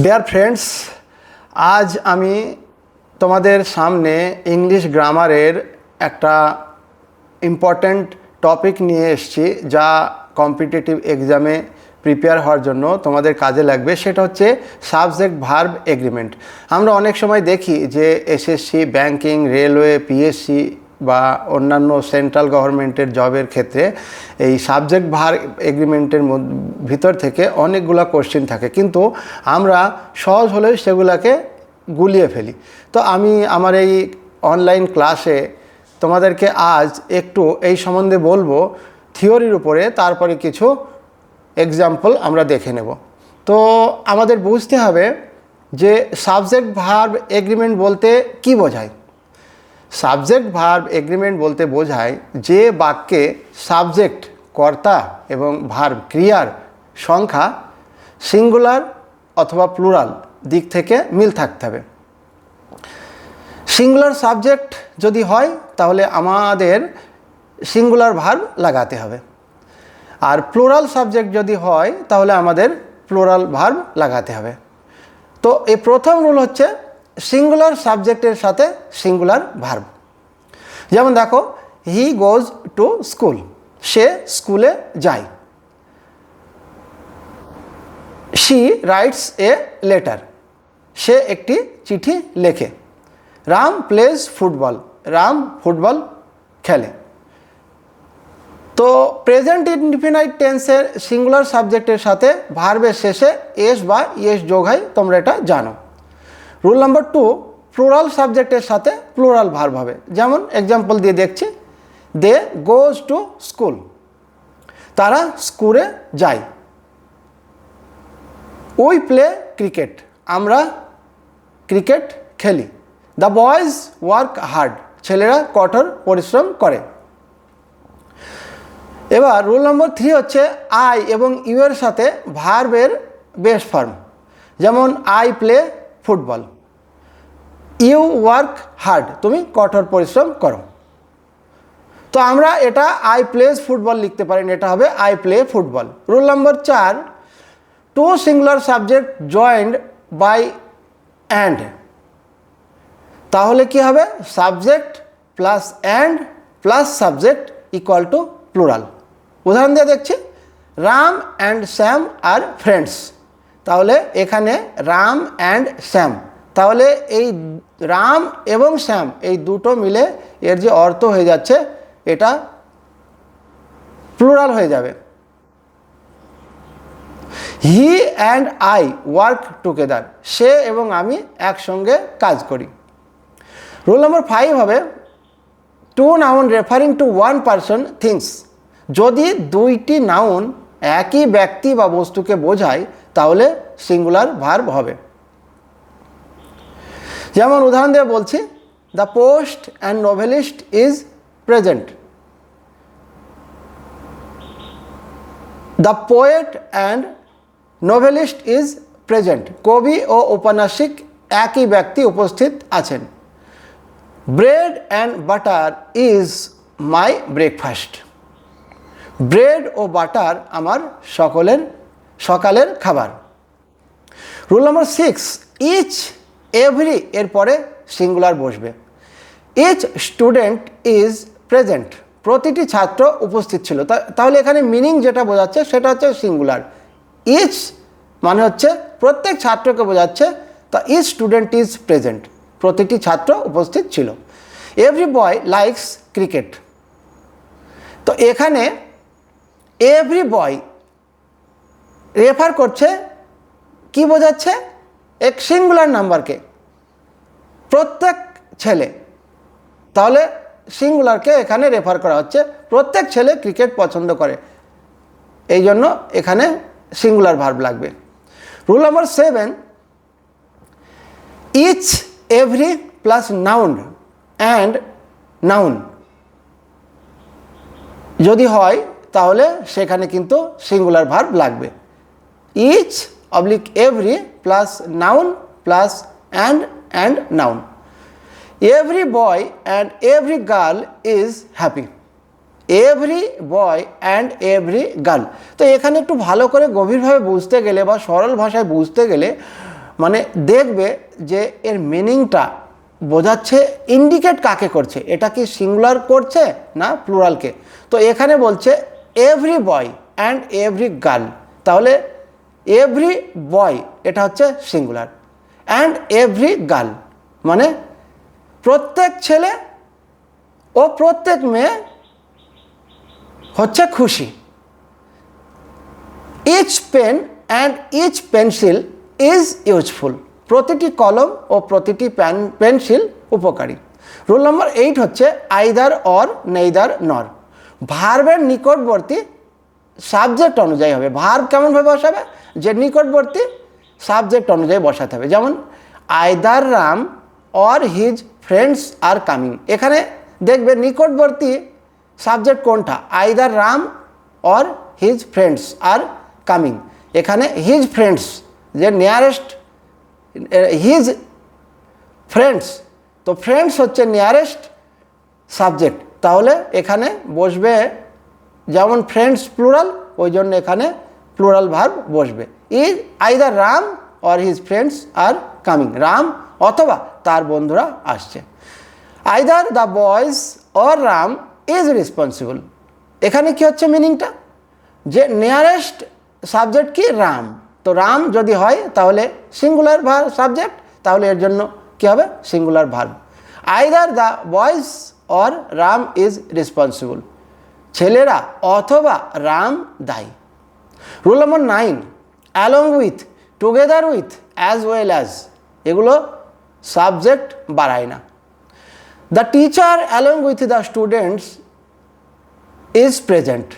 Dear friends, আজ আমি তোমাদের সামনে ইংলিশ গ্রামারের একটা ইম্পর্ট্যান্ট টপিক নিয়ে এসেছি, যা কম্পিটিটিভ এক্সামে প্রিপেয়ার হওয়ার জন্য তোমাদের কাজে লাগবে। সেটা হচ্ছে সাবজেক্ট ভার্ব এগ্রিমেন্ট। আমরা অনেক সময় দেখি যে এসএসসি, ব্যাংকিং, রেলওয়ে, পিএসসি বা অন্যান্য সেন্ট্রাল গভর্নমেন্টের জবের ক্ষেত্রে এই সাবজেক্ট ভার্ব এগ্রিমেন্টের ভিতর থেকে অনেকগুলো কোশ্চেন থাকে, কিন্তু আমরা সহজ হলেও সেগুলোকে গুলিয়ে ফেলি। তো আমি আমার এই অনলাইন ক্লাসে তোমাদেরকে আজ একটু এই সম্বন্ধে বলবো থিওরির উপরে, তারপরে কিছু এক্সাম্পল আমরা দেখে নেব। তো আমাদের বুঝতে হবে যে সাবজেক্ট ভার্ব এগ্রিমেন্ট বলতে কি বোঝায়। সাবজেক্ট ভার্ব এগ্রিমেন্ট বলতে বোঝায় যে বাক্যে সাবজেক্ট কর্তা এবং ভার্ব ক্রিয়ার সংখ্যা সিঙ্গুলার অথবা প্লুরাল দিক থেকে মিল থাকতে হবে। সিঙ্গুলার সাবজেক্ট যদি হয় তাহলে আমাদের সিঙ্গুলার ভার্ব লাগাতে হবে, আর প্লুরাল সাবজেক্ট যদি হয় তাহলে আমাদের প্লুরাল ভার্ব লাগাতে হবে। তো এই প্রথম রুল হচ্ছে সিঙ্গুলার সাবজেক্টের সাথে সিঙ্গুলার ভার্ব। যেমন দেখো, হি গোজ টু স্কুল, সে স্কুলে যায়। শি রাইটস এ লেটার, সে একটি চিঠি লেখে। Ram plays football, Ram football খেলে। তো প্রেজেন্ট ইনডিফিনাইট টেন্সের সিঙ্গুলার সাবজেক্টের সাথে ভার্বের শেষে এস বা ইয়েস যোগ হয়, তোমরা এটা জানো। রুল নাম্বার 2, প্লুরাল সাবজেক্টের সাথে প্লুরাল ভার্ব হবে। যেমন এক্সাম্পল দিয়ে দেখছি, দে গোজ টু স্কুল, তারা স্কুলে যায়। উই প্লে ক্রিকেট, আমরা ক্রিকেট খেলি। দ্য বয়েজ ওয়ার্ক হার্ড, ছেলেরা কঠোর পরিশ্রম করে। এবার রুল নম্বর 3 হচ্ছে আই এবং ইউ এর সাথে ভার্বের বেস ফর্ম। যেমন I play football, you work hard, তুমি কঠোর পরিশ্রম করো। তো আমরা এটা আই প্লেজ ফুটবল লিখতে পারি, এটা হবে I play football. Rule number 4, two singular subject joined by and, তাহলে কি হবে? Subject plus and plus subject equal to plural. উদাহরণ দিয়ে দেখছি, Ram and Shyam are friends, তাহলে এখানে রাম অ্যান্ড শ্যাম, তাহলে এই রাম এবং শ্যাম এই দুটো মিলে এর যে অর্থ হয়ে যাচ্ছে এটা প্লুরাল হয়ে যাবে। He and I work together, সে এবং আমি একসঙ্গে কাজ করি। রুল নম্বর 5 হবে two noun referring to one person things, যদি দুইটি নাউন একই ব্যক্তি বা বস্তুকে বোঝায় তাহলে সিঙ্গুলার ভার্ব হবে। যেমন উদাহরণ দিয়ে বলছি, the post and novelist is present, the poet and novelist is present, কবি ও ঔপন্যাসিক একই ব্যক্তি উপস্থিত আছেন। Bread and butter is my breakfast, bread ও বাটার আমার সকালের খাবার। রুল নম্বর 6, ইচ এভরি এর পরে সিঙ্গুলার বসবে। ইচ স্টুডেন্ট ইজ প্রেজেন্ট, প্রতিটি ছাত্র উপস্থিত ছিল, তাহলে এখানে মিনিং যেটা বোঝাচ্ছে সেটা হচ্ছে সিঙ্গুলার। ইচ মানে হচ্ছে প্রত্যেক ছাত্রকে বোঝাচ্ছে, তা ইচ স্টুডেন্ট ইজ প্রেজেন্ট, প্রতিটি ছাত্র উপস্থিত ছিল। এভরি বয় লাইকস ক্রিকেট, তো এখানে এভরি বয় রেফার করছে, কি বোঝাচ্ছে? এক সিঙ্গুলার নাম্বারকে, প্রত্যেক ছেলে, তাহলে সিঙ্গুলারকে এখানে রেফার করা হচ্ছে, প্রত্যেক ছেলে ক্রিকেট পছন্দ করে, এই জন্য এখানে সিঙ্গুলার ভার্ব লাগবে। Rule number 7, each every plus noun and noun যদি হয় তাহলে সেখানে কিন্তু সিঙ্গুলার ভার্ব লাগবে। Each oblique every plus noun plus and noun. Every boy and every girl is happy, every boy and every girl. তো এখানে একটু ভালো করে গভীরভাবে বুঝতে গেলে বা সরল ভাষায় বুঝতে গেলে মানে দেখবে যে এর মিনিংটা বোঝাচ্ছে, ইন্ডিকেট কাকে করছে, এটা কি সিঙ্গুলার করছে না প্লুরালকে। তো এখানে বলছে every boy and every girl, তাহলে এভরি বয় এটা হচ্ছে সিঙ্গুলার, অ্যান্ড এভরি গার্ল মানে প্রত্যেক ছেলে ও প্রত্যেক মেয়ে হচ্ছে খুশি। Each pen and each pencil is useful, প্রতিটি কলম ও প্রতিটি পেন্সিল উপকারী। রুল নম্বর 8 হচ্ছে আইদার অর নেইদার নর, ভার্বের নিকটবর্তী সাবজেক্ট অনুযায়ী হবে। ভার্ব কেমনভাবে বসাবে, যে নিকটবর্তী সাবজেক্ট অনুযায়ী বসাতে হবে। যেমন either Ram or his friends are coming, এখানে দেখবে নিকটবর্তী সাবজেক্ট কোনটা, either Ram or his friends are coming. এখানে হিজ ফ্রেন্ডস যে নিয়ারেস্ট, হিজ ফ্রেন্ডস, তো ফ্রেন্ডস হচ্ছে নিয়ারেস্ট সাবজেক্ট, তাহলে এখানে বসবে যেমন ফ্রেন্ডস প্লুরাল, ওই জন্য এখানে প্লুরাল ভার্ব বসবে। Is either Ram or his friends are coming, Ram অথবা তার বন্ধুরা আসছে। Either the boys or Ram is responsible, এখানে কি হচ্ছে মিনিংটা, যে নিয়ারেস্ট সাবজেক্ট কি রাম, তো রাম যদি হয় তাহলে সিঙ্গুলার সাবজেক্ট, তাহলে এর জন্য কী হবে singular verb. Either the boys or Ram is responsible, ছেলেরা অথবা রাম দায়ী। Rule number 9 along with, together with, as well as, এগুলো সাবজেক্ট বাড়ায় না। The teacher along with the students is present,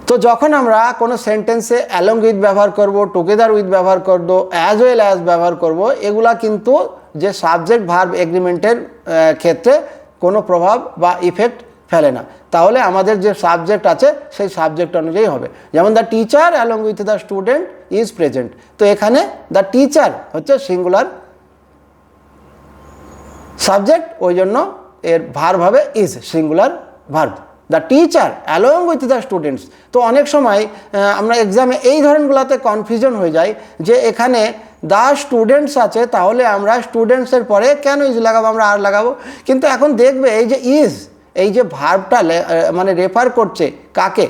তো যখন আমরা কোনো সেন্টেন্সে অ্যালং উইথ ব্যবহার করব, টুগেদার উইথ ব্যবহার করব, অ্যাজ ওয়েল অ্যাজ ব্যবহার করব, এগুলা কিন্তু যে সাবজেক্ট ভার্ব এগ্রিমেন্টের ক্ষেত্রে কোনো প্রভাব বা ইফেক্ট ফেলে না, তাহলে আমাদের যে সাবজেক্ট আছে সেই সাবজেক্ট অনুযায়ী হবে। যেমন the teacher along with the student is present, তো এখানে দ্য টিচার হচ্ছে সিঙ্গুলার সাবজেক্ট, ওই জন্য এর ভার্ব হবে is, singular verb. The teacher along with the students, তো অনেক সময় আমরা এক্সামে এই ধরনগুলোতে কনফিউশন হয়ে যায় যে এখানে দ্য স্টুডেন্টস আছে, তাহলে আমরা স্টুডেন্টসের পরে কেন ইজ লাগাবো, আমরা আর লাগাবো। কিন্তু এখন দেখবে এই যে ইজ, এই যে ভার্বটা মানে রেফার করছে কাকে,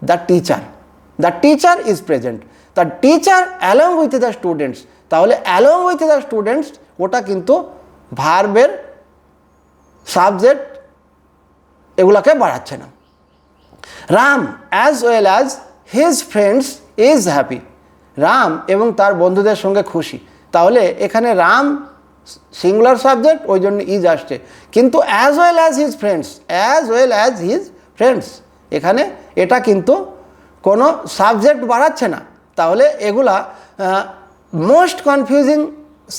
the teacher, the teacher is present, the teacher along with the students, তাহলে অ্যালং উইথ দ্য স্টুডেন্টস ওটা কিন্তু ভার্বের সাবজেক্ট এগুলাকে বাড়াচ্ছে না। Ram as well as his friends is happy, Ram এবং তার বন্ধুদের সঙ্গে খুশি, তাহলে এখানে রাম সিঙ্গুলার সাবজেক্ট, ওই জন্য ইজ আসছে। কিন্তু as well as his friends, as well as his friends, এখানে এটা কিন্তু কোনো সাবজেক্ট বাড়াচ্ছে না, তাহলে এগুলা মোস্ট কনফিউজিং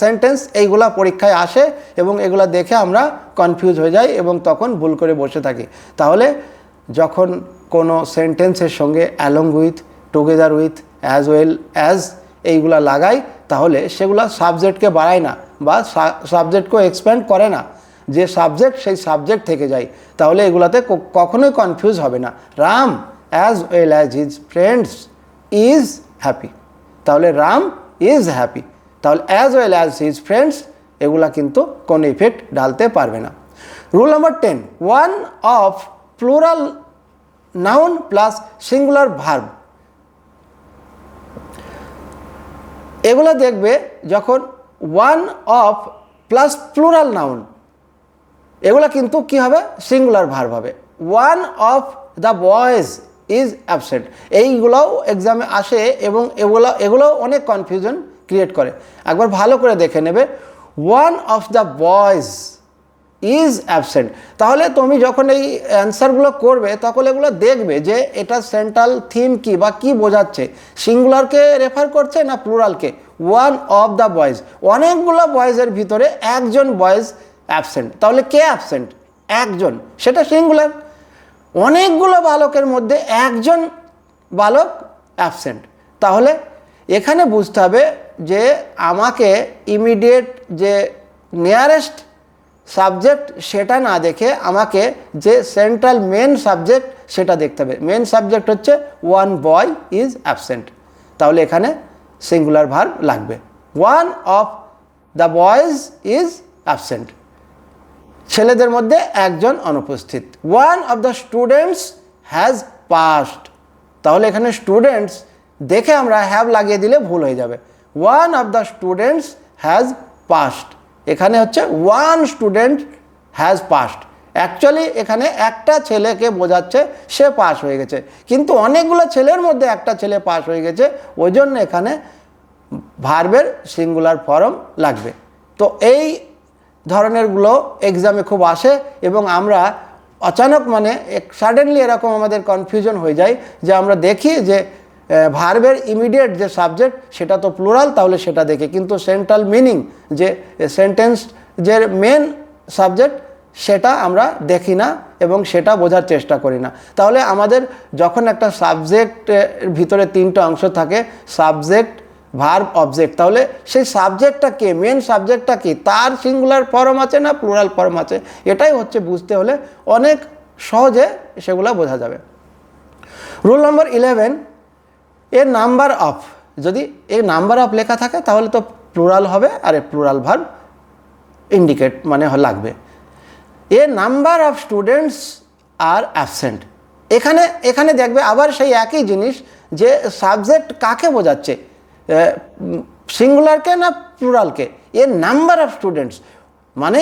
সেন্টেন্স, এইগুলা পরীক্ষায় আসে এবং এগুলা দেখে আমরা কনফিউজ হয়ে যাই এবং তখন ভুল করে বসে থাকি। তাহলে যখন কোনো সেন্টেন্সের সঙ্গে along with, together with, as well as এইগুলা লাগাই, তাহলে সেগুলা সাবজেক্টকে বাড়ায় না বা সাবজেক্টকেও এক্সপ্যান্ড করে না, যে সাবজেক্ট সেই সাবজেক্ট থেকে যায়, তাহলে এগুলাতে কখনোই কনফিউজ হবে না। Ram as well as his friends is happy, তাহলে রাম ইজ হ্যাপি, তাহলে as well as his friends এগুলা কিন্তু কোনো ইফেক্ট ডালতে পারবে না। Rule number 10 one of plural noun plus singular verb, এগুলো দেখবে যখন one of plus plural noun, এগুলো কিন্তু কি হবে সিঙ্গুলার ভার্ব হবে। One of the boys is absent, এইগুলোও এক্সামে আসে এবং এগুলোও অনেক কনফিউশন ক্রিয়েট করে। একবার ভালো করে দেখে নেবে, one of the boys is absent, তাহলে তুমি যখন এই অ্যান্সারগুলো করবে তখন এগুলো দেখবে যে এটা সেন্ট্রাল থিম কি বা কি বোঝাচ্ছে, সিঙ্গুলারকে রেফার করছে না প্লুরালকে। ওয়ান অফ দ্য বয়েজ, অনেকগুলো বয়েজের ভিতরে একজন বয়েজ অ্যাবসেন্ট, তাহলে কে অ্যাবসেন্ট, একজন, সেটা সিঙ্গুলার। অনেকগুলো বালকের মধ্যে একজন বালক অ্যাবসেন্ট, তাহলে এখানে বুঝতে হবে যে আমাকে ইমিডিয়েট যে নিয়ারেস্ট সাবজেক্ট সেটা না দেখে আমাকে যে সেন্ট্রাল মেন সাবজেক্ট সেটা দেখতে হবে। মেন সাবজেক্ট হচ্ছে ওয়ান বয় ইজ অ্যাবসেন্ট, তাহলে এখানে সিঙ্গুলার ভার্ব লাগবে। One of the boys is absent, ছেলেদের মধ্যে একজন অনুপস্থিত। One of the students has past, তাহলে এখানে স্টুডেন্টস দেখে আমরা হ্যাভ লাগিয়ে দিলে ভুল হয়ে যাবে। One of the students has past, এখানে হচ্ছে one student has past. Actually এখানে একটা ছেলেকে বোঝাচ্ছে সে পাস হয়ে গেছে, কিন্তু অনেকগুলো ছেলের মধ্যে একটা ছেলে পাস হয়ে গেছে, ওই জন্য এখানে ভার্বের সিঙ্গুলার ফর্ম লাগবে। তো এই ধরনেরগুলো এক্সামে খুব আসে এবং আমরা অচানক মানে সাডেনলি এরকম আমাদের কনফিউশন হয়ে যায় যে আমরা দেখি যে ভার্বের ইমিডিয়েট যে সাবজেক্ট সেটা তো প্লুরাল, তাহলে সেটা দেখে, কিন্তু সেন্ট্রাল মিনিং যে সেন্টেন্স যে মেন সাবজেক্ট সেটা আমরা দেখি না এবং সেটা বোঝার চেষ্টা করি না। তাহলে আমাদের যখন একটা সাবজেক্টের ভিতরে তিনটা অংশ থাকে, সাবজেক্ট, ভার্ব, অবজেক্ট, তাহলে সেই সাবজেক্টটা কে, মেন সাবজেক্টটা কি, তার সিঙ্গুলার ফর্ম আছে না প্লুরাল ফর্ম আছে, এটাই হচ্ছে বুঝতে হলে অনেক সহজে সেগুলো বোঝা যাবে। Rule number 11, A number of, যদি এ নাম্বার অফ লেখা থাকে তাহলে তো প্লুরাল হবে আর এ প্লুরাল ভার্ব ইন্ডিকেট মানে লাগবে। A number of students are absent, এখানে দেখবে আবার সেই একই জিনিস যে সাবজেক্ট কাকে বোঝাচ্ছে, সিঙ্গুলারকে না প্লুরালকে। এ নাম্বার অফ স্টুডেন্টস মানে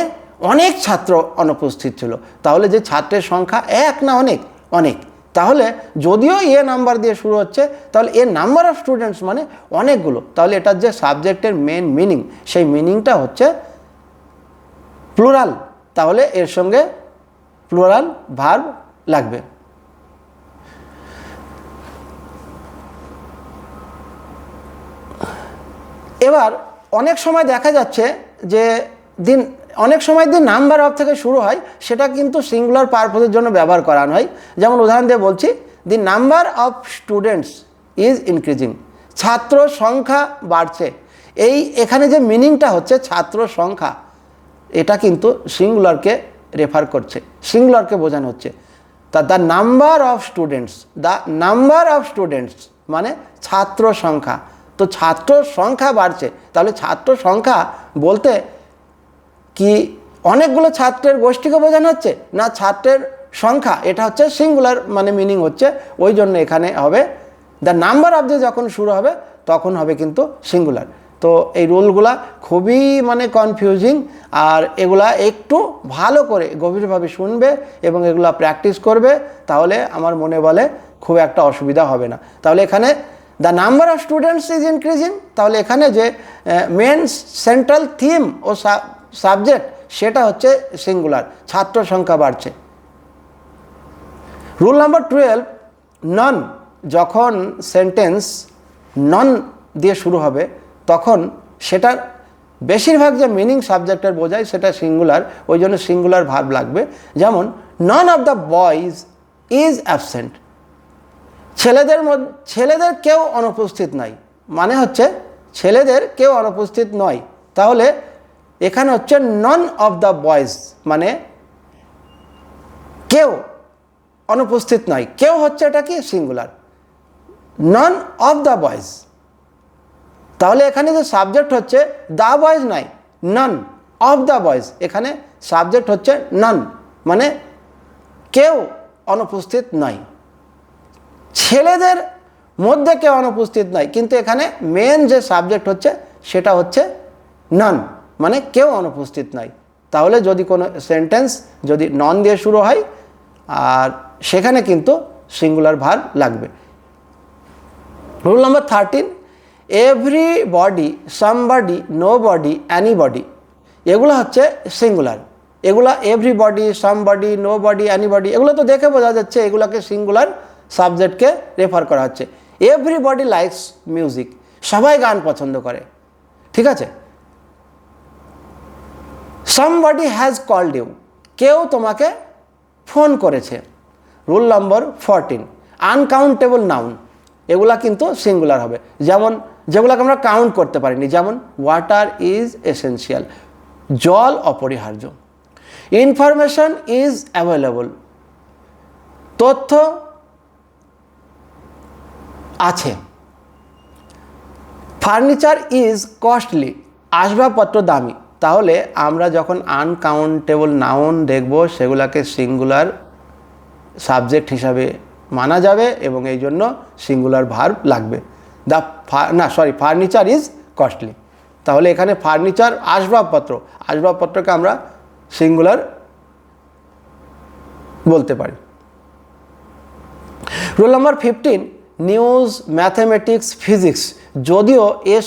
অনেক ছাত্র অনুপস্থিত ছিল, তাহলে যে ছাত্রের সংখ্যা এক না অনেক, অনেক, তাহলে যদিও এ নাম্বার দিয়ে শুরু হচ্ছে তাহলে এ নাম্বার অফ স্টুডেন্টস মানে অনেকগুলো, তাহলে এটার যে সাবজেক্টের মেন মিনিং সেই মিনিংটা হচ্ছে প্লুরাল, তাহলে এর সঙ্গে প্লুরাল ভার্ব লাগবে। এবার অনেক সময় দেখা যাচ্ছে যে অনেক সময় নাম্বার অফ থেকে শুরু হয়, সেটা কিন্তু সিঙ্গুলার পারপোজের জন্য ব্যবহার করানো হয়। যেমন উদাহরণ দিয়ে বলছি, the number of students is increasing, ছাত্র সংখ্যা বাড়ছে। এখানে যে মিনিংটা হচ্ছে ছাত্র সংখ্যা, এটা কিন্তু সিঙ্গুলারকে রেফার করছে, সিঙ্গুলারকে বোঝানো হচ্ছে। The number of students, the number of students মানে ছাত্র সংখ্যা, তো ছাত্র সংখ্যা বাড়ছে, তাহলে ছাত্র সংখ্যা বলতে কি অনেকগুলো ছাত্রের গোষ্ঠীকে বোঝানো হচ্ছে না ছাত্রের সংখ্যা, এটা হচ্ছে সিঙ্গুলার মানে মিনিং হচ্ছে, ওই জন্য এখানে হবে দ্য নাম্বার অফ দিয়ে যখন শুরু হবে তখন হবে কিন্তু সিঙ্গুলার। তো এই রুলগুলা খুবই মানে কনফিউজিং, আর এগুলা একটু ভালো করে গভীরভাবে শুনবে এবং এগুলা প্র্যাকটিস করবে, তাহলে আমার মনে বলে খুব একটা অসুবিধা হবে না। তাহলে এখানে the number of students is increasing, তাহলে এখানে যে মেন সেন্ট্রাল থিম ও সাবজেক্ট সেটা হচ্ছে সিঙ্গুলার, ছাত্র সংখ্যা বাড়ছে। রুল নাম্বার 12, নন, যখন সেন্টেন্স নন দিয়ে শুরু হবে তখন সেটার বেশিরভাগ যে মিনিং সাবজেক্টের বোঝায় সেটা সিঙ্গুলার, ওই জন্য সিঙ্গুলার ভার্ব লাগবে। যেমন none of the boys is absent, ছেলেদের কেউ অনুপস্থিত নাই, মানে হচ্ছে ছেলেদের কেউ অনুপস্থিত নয়, তাহলে এখানে হচ্ছে নন অফ দ্য বয়েজ মানে কেউ অনুপস্থিত নয়, কেউ হচ্ছে এটা কি singular, none of the boys, তাহলে এখানে যে সাবজেক্ট হচ্ছে দ্য বয়েজ নাই, নন অফ দ্য বয়েজ, এখানে সাবজেক্ট হচ্ছে নন মানে কেউ অনুপস্থিত নয়, ছেলেদের মধ্যে কেউ অনুপস্থিত নয়, কিন্তু এখানে মেন যে সাবজেক্ট হচ্ছে সেটা হচ্ছে নন মানে কেউ অনুপস্থিত নয়। তাহলে যদি কোনো সেন্টেন্স যদি নন দিয়ে শুরু হয় আর সেখানে কিন্তু সিঙ্গুলার ভার্ব লাগবে। Rule number 13, everybody, somebody, nobody, anybody, এগুলো হচ্ছে সিঙ্গুলার। এগুলা এভরিবডি, সামবডি, নোবডি, অ্যানিবডি, এগুলো তো দেখে বোঝা যাচ্ছে এগুলোকে সিঙ্গুলার সাবজেক্টকে রেফার করা হচ্ছে। এভরিবডি লাইকস মিউজিক, সবাই গান পছন্দ করে, ঠিক আছে। সামবডি হ্যাজ কল্ড ইউ, কেউ তোমাকে ফোন করেছে। রুল নম্বর 14, আনকাউন্টেবল নাউন, এগুলা কিন্তু সিঙ্গুলার হবে, যেমন যেগুলোকে আমরা কাউন্ট করতে পারিনি, যেমন ওয়াটার ইজ এসেন্সিয়াল, জল অপরিহার্য। ইনফরমেশন ইজ অ্যাভেলেবল, তথ্য আছে। ফার্নিচার ইজ কস্টলি, আসবাবপত্র দামি। তাহলে আমরা যখন আনকাউন্টেবল নাউন দেখব সেগুলোকে সিঙ্গুলার সাবজেক্ট হিসাবে মানা যাবে এবং এই জন্য সিঙ্গুলার ভার্ব লাগবে। Furniture is costly. তাহলে এখানে ফার্নিচার আসবাবপত্রকে আমরা সিঙ্গুলার বলতে পারি। Rule number 15, news, mathematics, physics, যদিও এস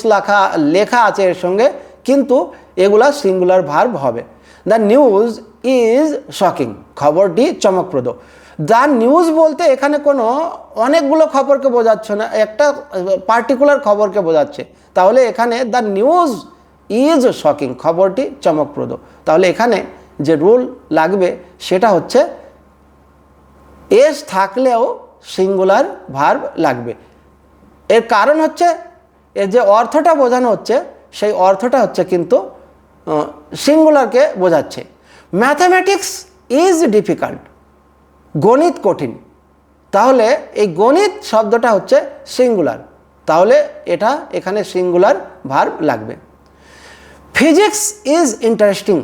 লেখা আছে এর সঙ্গে, কিন্তু এগুলা সিঙ্গুলার ভার্ব হবে। দ্য নিউজ ইজ শকিং, খবরটি চমকপ্রদ। দ্য নিউজ বলতে এখানে কোনো অনেকগুলো খবরকে বোঝাচ্ছে না, একটা পার্টিকুলার খবরকে বোঝাচ্ছে। তাহলে এখানে দ্য নিউজ ইজ শকিং, খবরটি চমকপ্রদ। তাহলে এখানে যে রুল লাগবে সেটা হচ্ছে এস থাকলেও সিঙ্গুলার ভার্ব লাগবে। এর কারণ হচ্ছে এর যে অর্থটা বোঝানো হচ্ছে সেই অর্থটা হচ্ছে কিন্তু সিঙ্গুলারকে বোঝাচ্ছে। ম্যাথামেটিক্স ইজ ডিফিকাল্ট, গণিত কঠিন। তাহলে এই গণিত শব্দটা হচ্ছে সিঙ্গুলার, তাহলে এটা এখানে সিঙ্গুলার ভার্ব লাগবে। ফিজিক্স ইজ ইন্টারেস্টিং,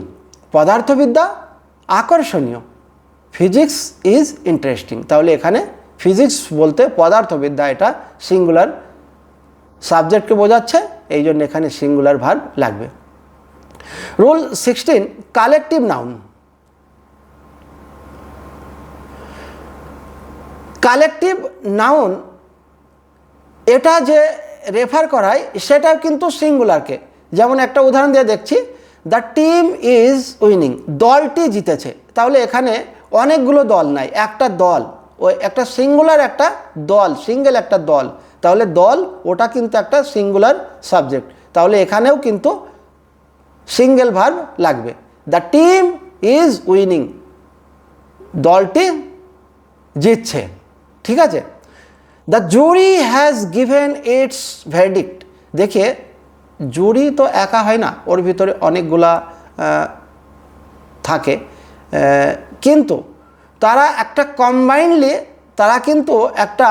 পদার্থবিদ্যা আকর্ষণীয়। ফিজিক্স ইজ ইন্টারেস্টিং, তাহলে এখানে ফিজিক্স বলতে পদার্থবিদ্যা, এটা সিঙ্গুলার সাবজেক্টকে বোঝাচ্ছে, এই জন্য এখানে সিঙ্গুলার ভার্ব লাগবে। Rule 16, collective noun. Collective noun এটা যে রেফার করায় সেটা কিন্তু সিঙ্গুলারকে। যেমন একটা উদাহরণ দিয়ে দেখছি, দ্য টিম ইজ উইনিং, দলটি জিতেছে। তাহলে এখানে অনেকগুলো দল নাই, একটা দল, ওই একটা সিঙ্গুলার একটা দল, সিঙ্গেল একটা দল। তাহলে দল ওটা কিন্তু একটা সিঙ্গুলার সাবজেক্ট, তাহলে এখানেও কিন্তু সিঙ্গেল ভার্ব লাগবে। দ্য টিম ইজ উইনিং, দলটি জিতছে। ঠিক আছে। The jury has given its verdict. দেখে জুরি তো একা হয় না, ওর ভিতরে অনেকগুলা থাকে, কিন্তু তারা একটা কম্বাইনলি তারা কিন্তু একটা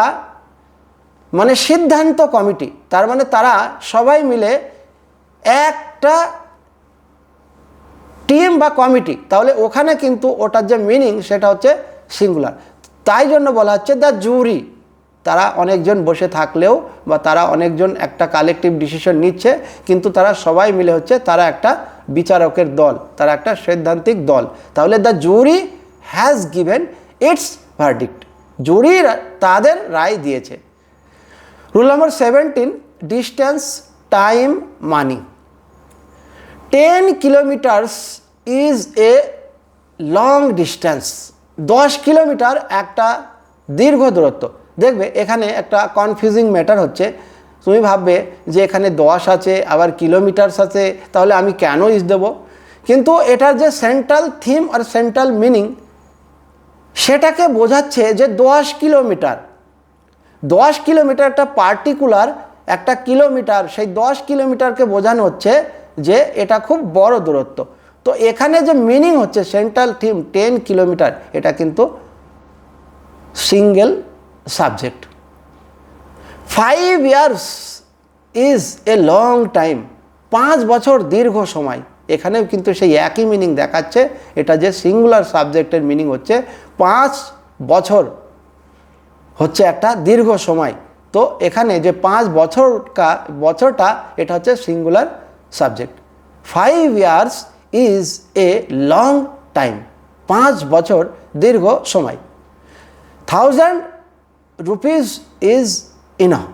মানে সিদ্ধান্ত কমিটি, তার মানে তারা সবাই মিলে একটা টিম বা কমিটি। তাহলে ওখানে কিন্তু ওটার যে মিনিং সেটা হচ্ছে সিঙ্গুলার, তাই জন্য বলা হচ্ছে দ্য জুরি। তারা অনেকজন বসে থাকলেও বা তারা অনেকজন একটা কালেকটিভ ডিসিশন নিচ্ছে, কিন্তু তারা সবাই মিলে হচ্ছে তারা একটা বিচারকের দল, তারা একটা সৈদ্ধান্তিক দল। তাহলে the jury has given its verdict, jury তাদের রায় দিয়েছে। Rule number 17, distance, time, money. 10 kilometres is a long distance, 10 kilometre একটা দীর্ঘ দূরত্ব। দেখবে এখানে একটা কনফিউজিং ম্যাটার হচ্ছে, তুমি ভাববে যে এখানে 10 আছে আবার কিলোমিটার্স আছে, তাহলে আমি কেন ইজ দেব? কিন্তু এটার যে সেন্ট্রাল থিম আর সেন্ট্রাল মিনিং সেটাকে বোঝাচ্ছে যে 10 কিলোমিটার, 10 কিলোমিটার একটা পার্টিকুলার একটা কিলোমিটার, সেই 10 কিলোমিটারকে বোঝানো হচ্ছে যে এটা খুব বড় দূরত্ব। তো এখানে যে মিনিং হচ্ছে সেন্ট্রাল থিম 10 কিলোমিটার, এটা কিন্তু single subject. 5 years is a long time, 5 বছর দীর্ঘ সময়। এখানেও কিন্তু সেই একই মিনিং দেখাচ্ছে, এটা যে সিঙ্গুলার সাবজেক্টের মিনিং হচ্ছে 5 বছর হচ্ছে একটা দীর্ঘ সময়। তো এখানে যে 5 বছরটা এটা হচ্ছে singular subject. 5 years is a long time, 5 বছর দীর্ঘ সময়। 1000 রুপিস ইজ ইনাফ,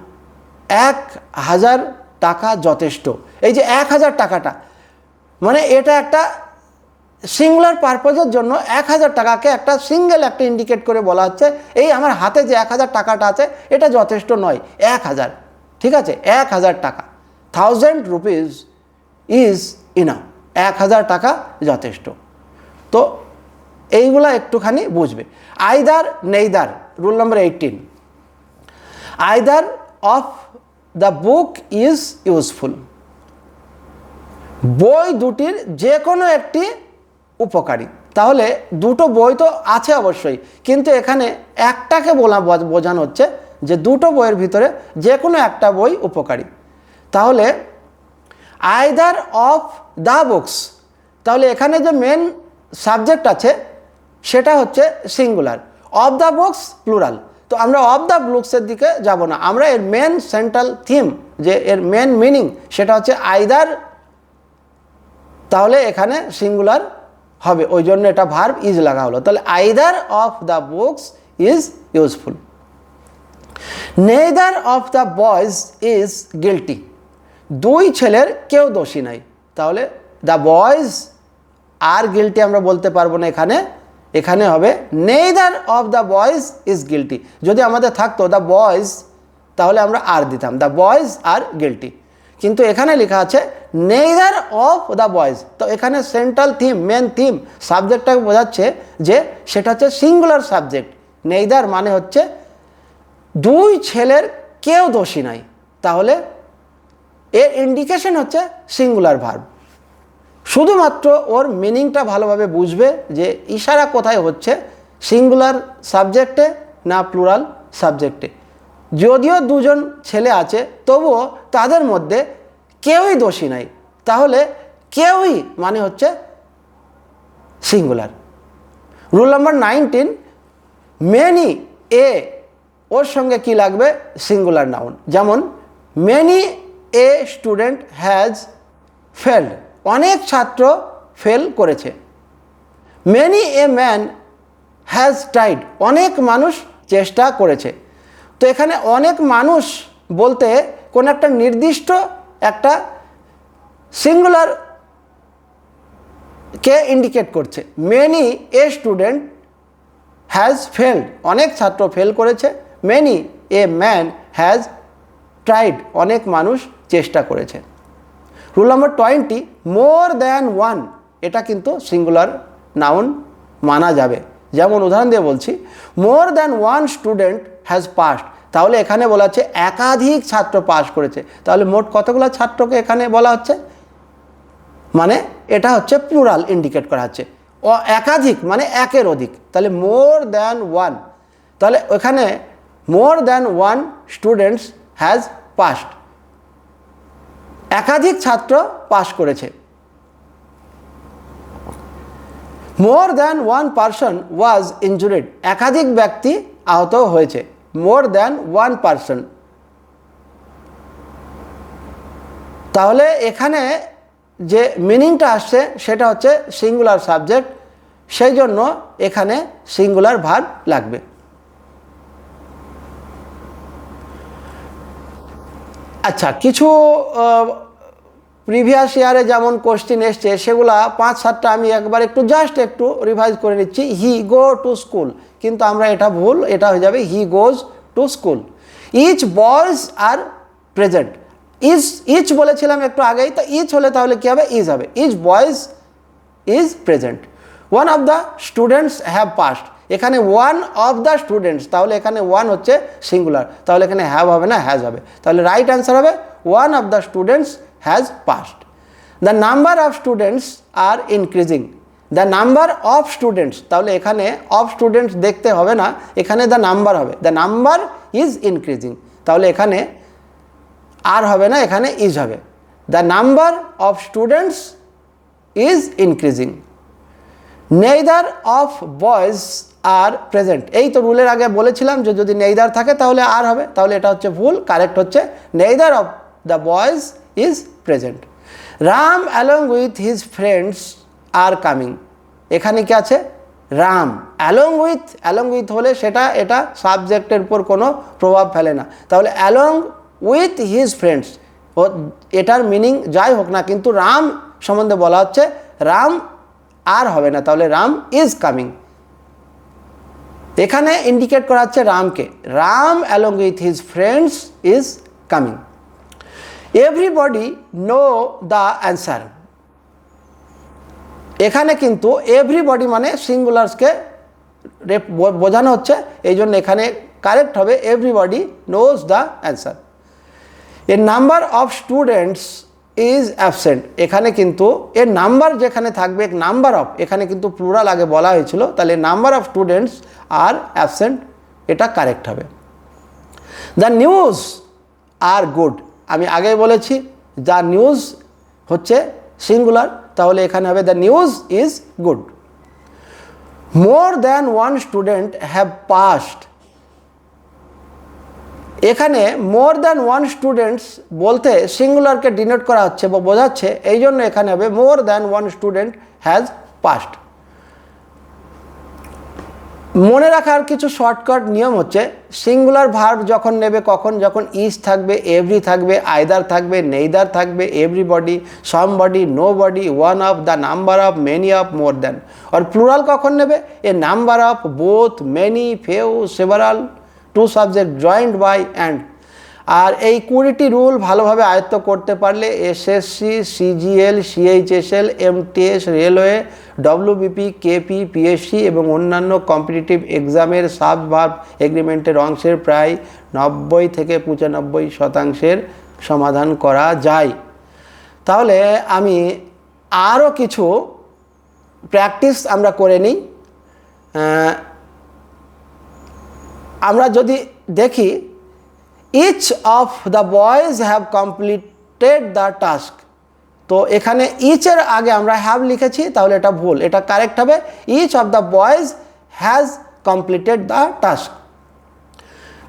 1000 টাকা যথেষ্ট। এই যে 1000 টাকাটা মানে এটা একটা সিঙ্গুলার পারপোজের জন্য 1000 টাকাকে একটা সিঙ্গেল একটা ইন্ডিকেট করে বলা হচ্ছে এই আমার হাতে যে 1000 টাকাটা আছে এটা যথেষ্ট নয়, 1000, ঠিক আছে, 1000 টাকা। 1000 রুপিস ইজ ইনাফ, 1000 টাকা যথেষ্ট। তো এইগুলা একটুখানি বুঝবে। Either neither, rule number 18, either of the book is useful. বই দুটির যে কোনো একটি উপকারী। তাহলে দুটো বই তো আছে অবশ্যই, কিন্তু এখানে একটাকে বোঝানো হচ্ছে যে দুটো বইয়ের ভিতরে যে কোনো একটা বই উপকারী। তাহলে আইদার অফ দ্য বুকস, তাহলে এখানে যে মেন সাবজেক্ট আছে সেটা হচ্ছে singular, of the books plural. তো আমরা অফ দ্য বুকসের দিকে যাব না, আমরা এর মেন সেন্ট্রাল থিম যে এর মেন মিনিং সেটা হচ্ছে আইদার, তাহলে এখানে সিঙ্গুলার হবে, ওই জন্য এটা ভার্ব ইজ লাগা হলো। তাহলে either of the books is useful. Neither of the boys is guilty, দুই ছেলের কেউ দোষী নাই, তাহলে দ্য বয়েজ আর গিল্টি আমরা বলতে পারবো না এখানে, এখানে হবে neither of the boys is guilty. যদি আমাদের থাকতো দ্য বয়েজ তাহলে আমরা আর দিতাম, দ্য বয়েজ আর গিল্টি, কিন্তু এখানে লেখা আছে নেইদার অফ দ্য বয়েজ। তো এখানে সেন্ট্রাল থিম, মেন থিম, সাবজেক্টটাকে বোঝাচ্ছে যে সেটা হচ্ছে সিঙ্গুলার সাবজেক্ট। নেইদার মানে হচ্ছে দুই ছেলের কেউ দোষী নাই, তাহলে এর ইন্ডিকেশন হচ্ছে সিঙ্গুলার ভার্ব। শুধুমাত্র ওর মিনিংটা ভালোভাবে বুঝবে যে ইশারা কোথায় হচ্ছে, সিঙ্গুলার সাবজেক্টে না প্লুরাল সাবজেক্টে। যদিও দুজন ছেলে আছে তবুও তাদের মধ্যে কেউই দোষী নাই, তাহলে কেউই মানে হচ্ছে singular. Rule number 19, many a ওর সঙ্গে কি লাগবে, সিঙ্গুলার নাউন। যেমন many a student has failed, অনেক ছাত্র ফেল করেছে। Many a man has tried, অনেক মানুষ চেষ্টা করেছে। তো এখানে অনেক মানুষ বলতে কোন একটা নির্দিষ্ট একটা সিঙ্গুলার কে ইন্ডিকেট করছে। Many a student has failed, অনেক ছাত্র ফেল করেছে। Many a man has tried, অনেক মানুষ চেষ্টা করেছে। Rule number 20, more than one, এটা কিন্তু সিঙ্গুলার নাউন মানা যাবে। যেমন উদাহরণ দিয়ে বলছি, more than one student has passed, তাহলে এখানে বলা হচ্ছে একাধিক ছাত্র পাস করেছে। তাহলে মোট কতগুলো ছাত্রকে এখানে বলা হচ্ছে, মানে এটা হচ্ছে প্লুরাল ইন্ডিকেট করা হচ্ছে। ও একাধিক মানে একের অধিক, তাহলে মোর দ্যান ওয়ান, তাহলে ওখানে more than one students has passed, একাধিক ছাত্র পাস করেছে। মোর দ্যান ওয়ান পারসন ওয়াজ ইনজুরিড, একাধিক ব্যক্তি আহত হয়েছে। মোর দ্যান ওয়ান পারসন, তাহলে এখানে যে মিনিংটা আসছে সেটা হচ্ছে সিঙ্গুলার সাবজেক্ট, সেই জন্য এখানে সিঙ্গুলার ভার্ব লাগবে। আচ্ছা, কিছু প্রিভিয়াস ইয়ারে যেমন কোশ্চেন এসছে সেগুলা 5-7টা আমি একবার একটু জাস্ট একটু রিভাইজ করে নিচ্ছি। হি গো টু স্কুল, কিন্তু আমরা এটা ভুল, এটা হয়ে যাবে he goes to school. Each boys are present, each বলেছিলাম একটু আগেই, তো ইচ হলে তাহলে কী হবে, ইজ হবে। Each boys is present. One of the students have passed, এখানে ওয়ান অফ দ্য স্টুডেন্টস, তাহলে এখানে ওয়ান হচ্ছে সিঙ্গুলার, তাহলে এখানে হ্যাভ হবে না, হ্যাজ হবে। তাহলে রাইট অ্যান্সার হবে one of the students has passed. The number of students are increasing, the number of students, তাহলে এখানে অফ স্টুডেন্টস দেখতে হবে না, এখানে দ্য নাম্বার হবে। দ্য নাম্বার ইজ ইনক্রিজিং, তাহলে এখানে আর হবে না, এখানে ইজ হবে। The number of students is increasing. Neither of boys are present, এই তো রুলের আগে বলেছিলাম যে যদি নেইদার থাকে তাহলে আর হবে, তাহলে এটা হচ্ছে ভুল, কারেক্ট হচ্ছে neither of the boys is present. Ram along with his friends are coming, এখানে কি আছে, রাম অ্যালং উইথ হলে সেটা এটা সাবজেক্টের উপর কোনো প্রভাব ফেলে না, তাহলে অ্যালং উইথ হিজ ফ্রেন্ডস, ও এটার মিনিং যাই হোক না, কিন্তু রাম সম্বন্ধে বলা হচ্ছে, রাম আর হবে না, তাহলে রাম ইজ কামিং। এখানে ইন্ডিকেট করা হচ্ছে রামকে, Ram along with his friends is coming. Everybody know the answer, এখানে কিন্তু এভরিবডি মানে সিঙ্গুলার্সকে বোঝানো হচ্ছে, এই জন্য এখানে কারেক্ট হবে এভরিবডি নোজ দ্য অ্যান্সার। এর number of students is absent, এখানে কিন্তু এর নাম্বার যেখানে থাকবে নাম্বার অফ, এখানে কিন্তু প্লুরাল আগে বলা হয়েছিল, তাহলে number of students are absent, এটা কারেক্ট হবে। দ্য নিউজ আর গুড, আমি আগেই বলেছি দ্য নিউজ হচ্ছে সিঙ্গুলার, তাহলে এখানে হবে the news is good. More than one student have passed, এখানে মোর দ্যান ওয়ান স্টুডেন্টস বলতে সিঙ্গুলারকে ডিনোট করা হচ্ছে বা বোঝাচ্ছে, এই জন্য এখানে হবে more than one student has passed. মনে রাখার কিছু শর্টকাট নিয়ম হচ্ছে সিঙ্গুলার ভার্ব যখন নেবে কখন, যখন ইজ থাকবে, এভরি থাকবে, আইদার থাকবে, নেইদার থাকবে, everybody, somebody, nobody, one of, the number of, many of, more than. আর প্লুরাল কখন নেবে? A number of, both, many, few, several, two subject, joint by, and. আর এই 20টি রুল ভালোভাবে আয়ত্ত করতে পারলে SSC, CGL, CHSL, MTS, railway, WBP, KP, PSC এবং অন্যান্য কম্পিটিটিভ এক্সামের সাব ভার্ব এগ্রিমেন্টের অংশের প্রায় 90 থেকে 95% সমাধান করা যায়। তাহলে আমি আরও কিছু প্র্যাকটিস আমরা করে নিই। আমরা যদি দেখি each of the boys have completed the task, তো এখানে ইচের আগে আমরা হ্যাভ লিখেছি, তাহলে এটা ভুল, এটা কারেক্ট হবে each of the boys has completed the task.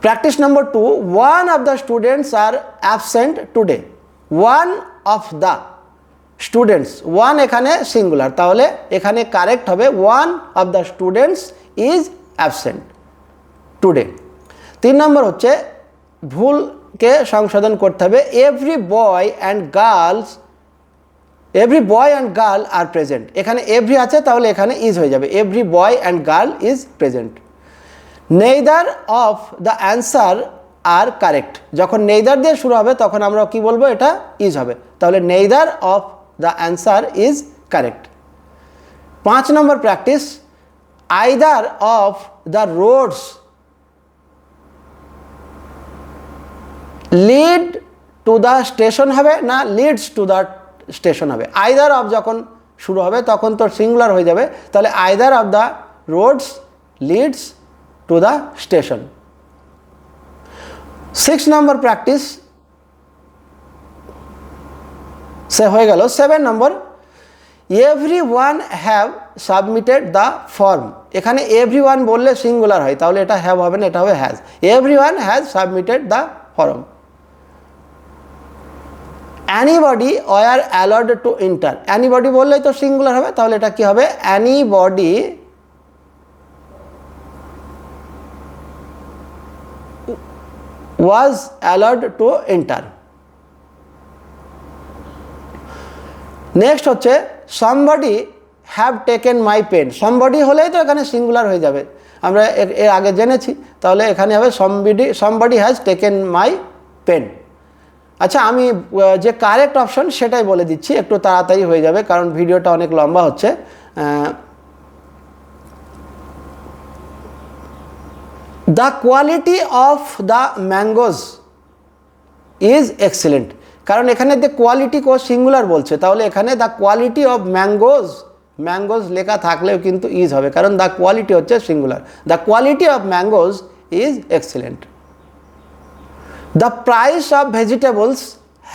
Practice number 2, one of the students are absent today. One of the students, one এখানে সিঙ্গুলার, তাহলে এখানে কারেক্ট হবে one of the students is absent today. 3 number হচ্ছে ভুলকে সংশোধন করতে হবে, every boy and girl are present. এখানে এভরি আছে, তাহলে এখানে ইজ হয়ে যাবে, every boy and girl is present. Neither of the answer R correct, যখন নেইদার দিয়ে শুরু হবে তখন আমরা কি বলবো? এটা ইজ হবে, তাহলে neither of the answer is correct. 5 নম্বর practice, either of the roads lead to the station হবে না লিডস টু দ্য স্টেশন হবে? আইদার অফ যখন শুরু হবে তখন তো সিঙ্গুলার হয়ে যাবে, তাহলে either of the roads leads to the station. 6 নম্বর প্র্যাকটিস সে হয়ে গেল। 7 নম্বর, every one have submitted the form. এখানে এভরি ওয়ান বললে সিঙ্গুলার হয়, তাহলে এটা হ্যাভ হবে না, এটা হবে has. Every one has submitted the form. Anybody were allowed to enter, anybody বললেই তো সিঙ্গুলার হবে, তাহলে এটা কি হবে? Anybody was allowed to enter. Next হচ্ছে somebody have taken my pen. Somebody হলেই তো এখানে সিঙ্গুলার হয়ে যাবে, আমরা এর আগে জেনেছি, তাহলে এখানে হবে somebody has taken my pen. আচ্ছা, আমি যে কারেক্ট অপশন সেটাই বলে দিচ্ছি, একটু তাড়াতাড়ি হয়ে যাবে কারণ ভিডিওটা অনেক লম্বা হচ্ছে। The quality of the mangoes is excellent, কারণ এখানে দ্য কোয়ালিটি সিঙ্গুলার বলছে, তাহলে এখানে দ্য কোয়ালিটি অফ ম্যাঙ্গোজ লেখা থাকলেও কিন্তু ইজ হবে, কারণ দ্য কোয়ালিটি হচ্ছে singular. The quality of mangoes is excellent. The price of vegetables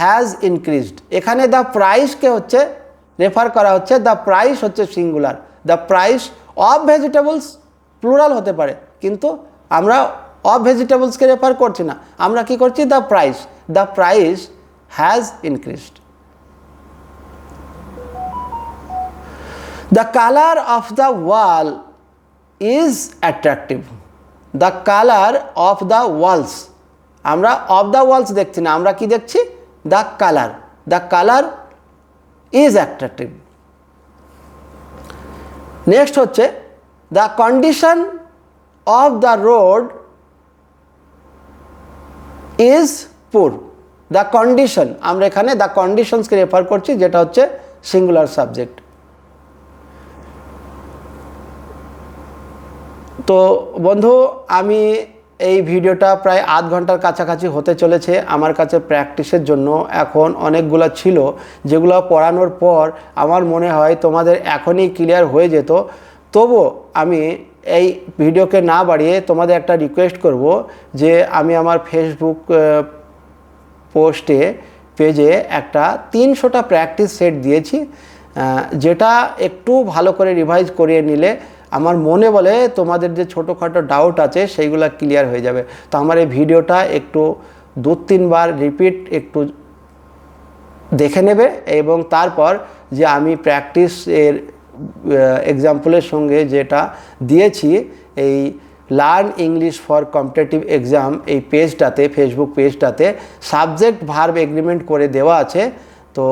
has increased, এখানে দ্য প্রাইসকে হচ্ছে রেফার করা হচ্ছে, দ্য প্রাইস হচ্ছে singular, the price of vegetables plural হতে পারে, কিন্তু আমরা অফ ভেজিটেবলসকে রেফার করছি না, আমরা কি করছি? The price has increased. The colour of the wall is attractive. The colour of the walls, আমরা অফ দ্য ওয়ালস দেখছি না, আমরা কি দেখছি? The colour is attractive. Next হচ্ছে the condition of the road is poor. The condition, আমরা এখানে the কন্ডিশনসকে refer করছি, যেটা হচ্ছে সিঙ্গুলার সাবজেক্ট। তো বন্ধু, আমি এই ভিডিওটা প্রায় আধ ঘন্টার কাছাকাছি হতে চলেছে। আমার কাছে প্র্যাকটিসের জন্য এখন অনেকগুলো ছিল, যেগুলো পড়ানোর পর আমার মনে হয় তোমাদের এখনই ক্লিয়ার হয়ে যেত। তবু আমি এই ভিডিওকে না বাড়িয়ে তোমাদের একটা রিকোয়েস্ট করব যে আমি আমার ফেসবুক পোস্টে পেজে একটা 300টা প্র্যাকটিস সেট দিয়েছি, যেটা একটু ভালো করে রিভাইজ করিয়ে নিলে আমার মনে বলে তোমাদের যে ছোটোখাটো ডাউট আছে সেইগুলো ক্লিয়ার হয়ে যাবে। তো আমার এই ভিডিওটা একটু 2-3 বার রিপিট একটু দেখে নেবে, এবং তারপর যে আমি প্র্যাকটিস এর এক্সাম্পলের সঙ্গে যেটা দিয়েছি এই learn English for competitive exam এই পেজটাতে, ফেসবুক পেজটাতে সাবজেক্ট ভার্ব এগ্রিমেন্ট করে দেওয়া আছে। তো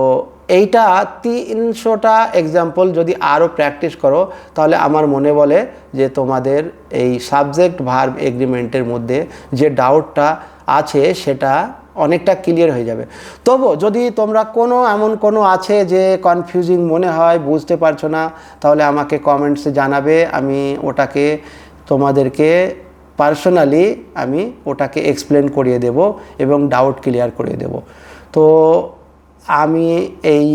এইটা 300টা এক্সাম্পল যদি আরও প্র্যাকটিস করো তাহলে আমার মনে বলে যে তোমাদের এই সাবজেক্ট ভার্ব এগ্রিমেন্টের মধ্যে যে ডাউটটা আছে সেটা অনেকটা ক্লিয়ার হয়ে যাবে। তবু যদি তোমরা এমন কোনো আছে যে কনফিউজিং মনে হয়, বুঝতে পারছো না, তাহলে আমাকে কমেন্টসে জানাবে, আমি ওটাকে তোমাদেরকে পার্সোনালি আমি ওটাকে এক্সপ্লেন করিয়ে দেব এবং ডাউট ক্লিয়ার করিয়ে দেব। তো আমি এই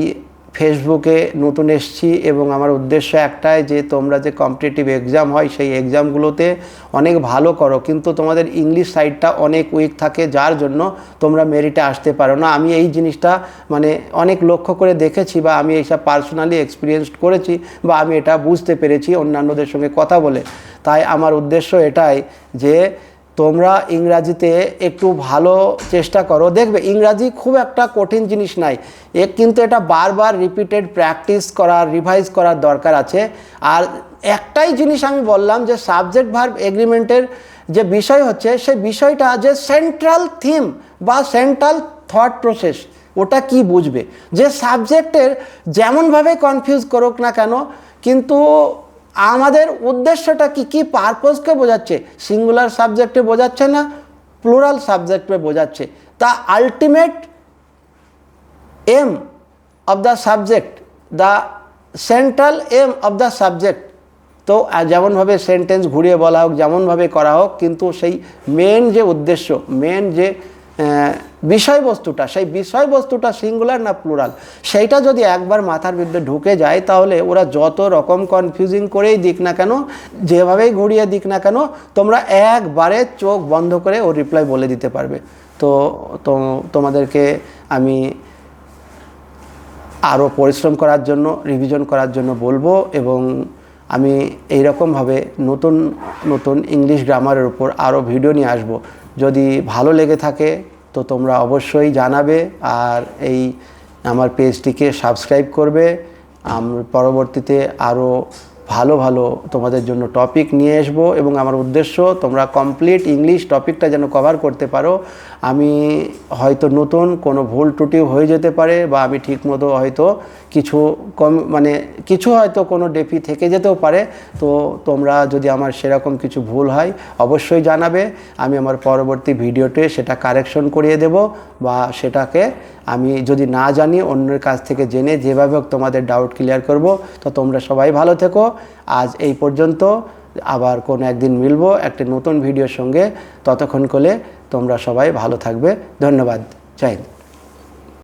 ফেসবুকে নতুন এসেছি এবং আমার উদ্দেশ্য একটাই যে তোমরা যে কম্পিটিটিভ এক্সাম হয় সেই এক্সামগুলোতে অনেক ভালো করো, কিন্তু তোমাদের ইংলিশ সাইডটা অনেক উইক থাকে, যার জন্য তোমরা মেরিটে আসতে পারো না। আমি এই জিনিসটা মানে অনেক লক্ষ্য করে দেখেছি, বা আমি এইসব পার্সোনালি এক্সপিরিয়েন্স করেছি, বা আমি এটা বুঝতে পেরেছি অন্যান্যদের সঙ্গে কথা বলে। তাই আমার উদ্দেশ্য এটাই যে তোমরা ইংরাজিতে একটু ভালো চেষ্টা করো। দেখবে ইংরাজি খুব একটা কঠিন জিনিস নাই, কিন্তু এটা বারবার রিপিটেড প্র্যাকটিস করার, রিভাইজ করার দরকার আছে। আর একটাই জিনিস আমি বললাম যে সাবজেক্ট ভার্ব এগ্রিমেন্টের যে বিষয় হচ্ছে সেই বিষয়টা যে সেন্ট্রাল থিম বা সেন্ট্রাল থট প্রসেস, ওটা কি বুঝবে। যে সাবজেক্টের যেমনভাবে কনফিউজ করুক না কেন, কিন্তু আমাদের উদ্দেশ্যটা কি পারপোজকে বোঝাচ্ছে, সিঙ্গুলার সাবজেক্টে বোঝাচ্ছে না, প্লুরাল সাবজেক্টে বোঝাচ্ছে। তা ultimate aim of the subject, the central aim of the subject. তো যেমনভাবে সেন্টেন্স ঘুরিয়ে বলা হোক, যেমনভাবে করা হোক, কিন্তু সেই মেন যে উদ্দেশ্য, মেন যে বিষয়বস্তুটা, সেই বিষয়বস্তুটা সিঙ্গুলার না প্লুরাল, সেইটা যদি একবার মাথার ভিতরে ঢুকে যায় তাহলে ওরা যত রকম কনফিউজিং করেই দিক না কেন, যেভাবেই ঘুরিয়ে দিক না কেন, তোমরা একবারে চোখ বন্ধ করে ওর রিপ্লাই বলে দিতে পারবে। তো তোমাদেরকে আমি আরও পরিশ্রম করার জন্য, রিভিশন করার জন্য বলবো, এবং আমি এইরকমভাবে নতুন নতুন ইংলিশ গ্রামারের উপর আরও ভিডিও নিয়ে আসবো। যদি ভালো লেগে থাকে তো তোমরা অবশ্যই জানাবে, আর এই আমার পেজটিকে সাবস্ক্রাইব করবে। আমি পরবর্তীতে আরও ভালো ভালো তোমাদের জন্য টপিক নিয়ে আসবো, এবং আমার উদ্দেশ্য তোমরা কমপ্লিট ইংলিশ টপিকটা যেন কভার করতে পারো। আমি হয়তো নতুন কোনো ভুল ত্রুটি হয়ে যেতে পারে, বা আমি ঠিকমতো হয়তো কিছু কিছু হয়তো কোনো ডেফি থেকে যেতেও পারে। তো তোমরা যদি আমার সেরকম কিছু ভুল হয় অবশ্যই জানাবে, আমি আমার পরবর্তী ভিডিওতে সেটা কারেকশন করিয়ে দেব, বা সেটাকে আমি যদি না জানি অন্যের কাছ থেকে জেনে যেভাবে হোক তোমাদের ডাউট ক্লিয়ার করব। তো তোমরা সবাই ভালো থেকো। আজ এই পর্যন্ত, আবার কোনো একদিন মিলবো একটা নতুন ভিডিওর সঙ্গে। ততক্ষণ করে তোমরা সবাই ভালো থাকবে। ধন্যবাদ। জয় হিন্দ।